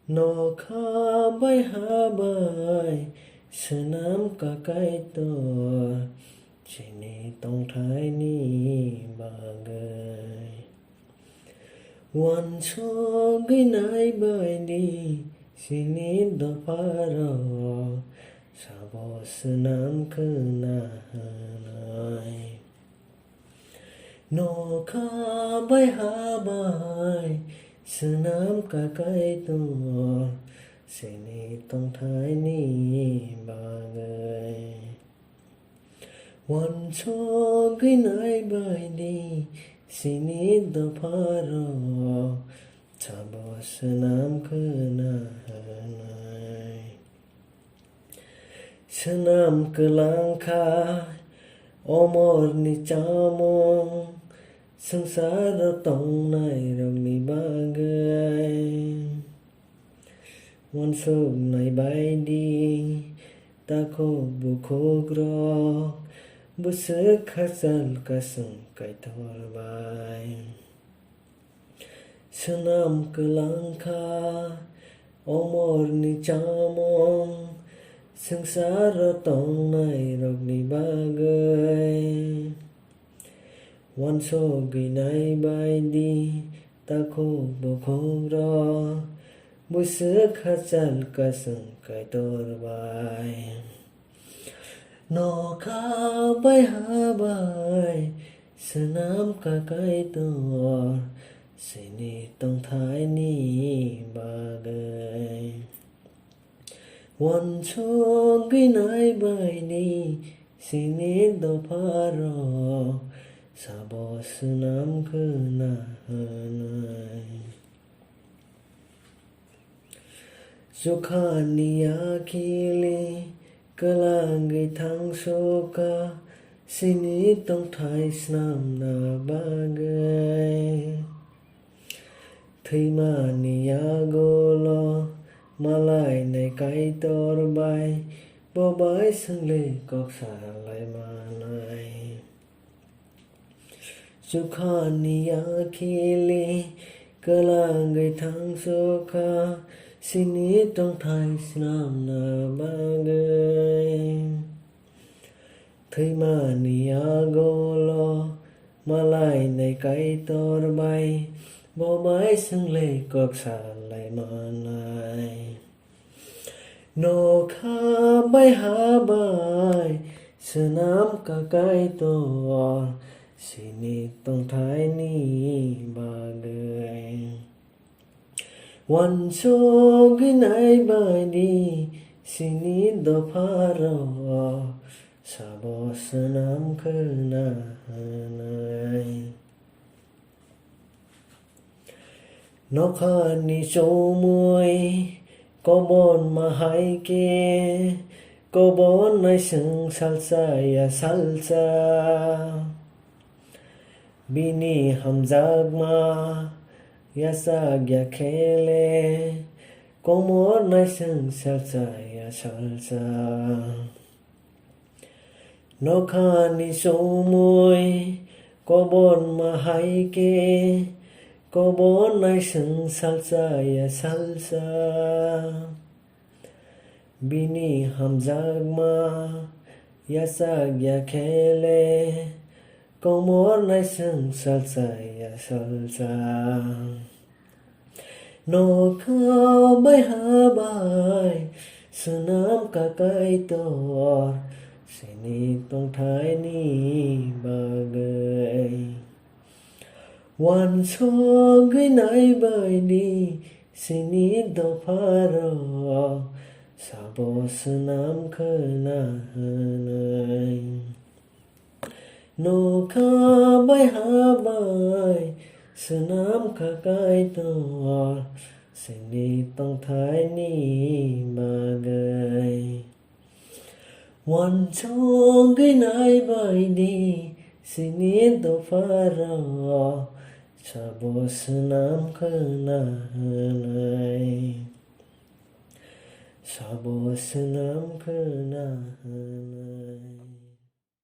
नखा बाय हाबाय सोनाम काकायतर सिनि तंथायनि बागै वानस गैनाय बायदि सिनि दफाराव साब सोनाम खोनाहोनाय नखा बाय हाबाय सोनाम काकायतर सिनि तंथायनि बागै वानस गैनाय बायदि सिनि दफाराव साब सोनाम खोनाहोनाय सोनाम खोलांखाय अमरनि चामं संसाराव दंनाय रंनि बागै वानसुकनाय बायदि दाखौ बुखुग्रक बुसो खाजाल कासों कायथरबाय सोनाम खोलांखाय अमरनि चामं संसाराव दंनाय रंनि बागै वानस गैनाय बायदि दाखौ बुखुग्रक बुसो खाजाल कासों कायथरबाय नखा बाय हाबाय सोनाम काकायतर सिनि तंथायनि बागै वानस गैनाय बायदि सिनि दफाराव साब सोनाम खोनाहोनाय जुखानि आखिलि गोलांगै थांसका सिनि तंथाय स्नामना बागै थैमानि आगल मालायनाय कायथरबाय बबाय सोंलै कक्सालाय मानाय जुखानि आखिलि गोलांगै थांसका सिनि तंथाय स्नामना बागै थैमानि आगल मालायनाय कायथरबाय बबाय सोंलै कक्सालाय मानाय नखा बाय हाबाय सोनाम काकायतर सिनि तंथायनि बागै वानस गैनाय बायदि सिनि दफाराव साब सोनाम खोनाहोनाय नखानि चौमै कबन माहायके कबन नायसों सालसाया सालसा बिनि हामजागमा यासाग्या खेले कमर नायसों सालसाया सालसा नखानि चौमै कबन माहायके कबन नायसों सालसाया सालसा बिनि हामजागमा यासाग्या खेले कमर नायसों सालसाया सालसा नखा बाय हाबाय सोनाम काकायतर सिनि तंथायनि बागै वानस गैनाय बायदि सिनि दफाराव साब सोनाम खोनाहोनाय नखा बाय हाबाय सोनाम काकायतर सिनि तंथायनि बागै वानस गैनाय बायदि सिनि दफाराव साब सोनाम खोनाहोनाय साब सोनाम खोनाहोनाय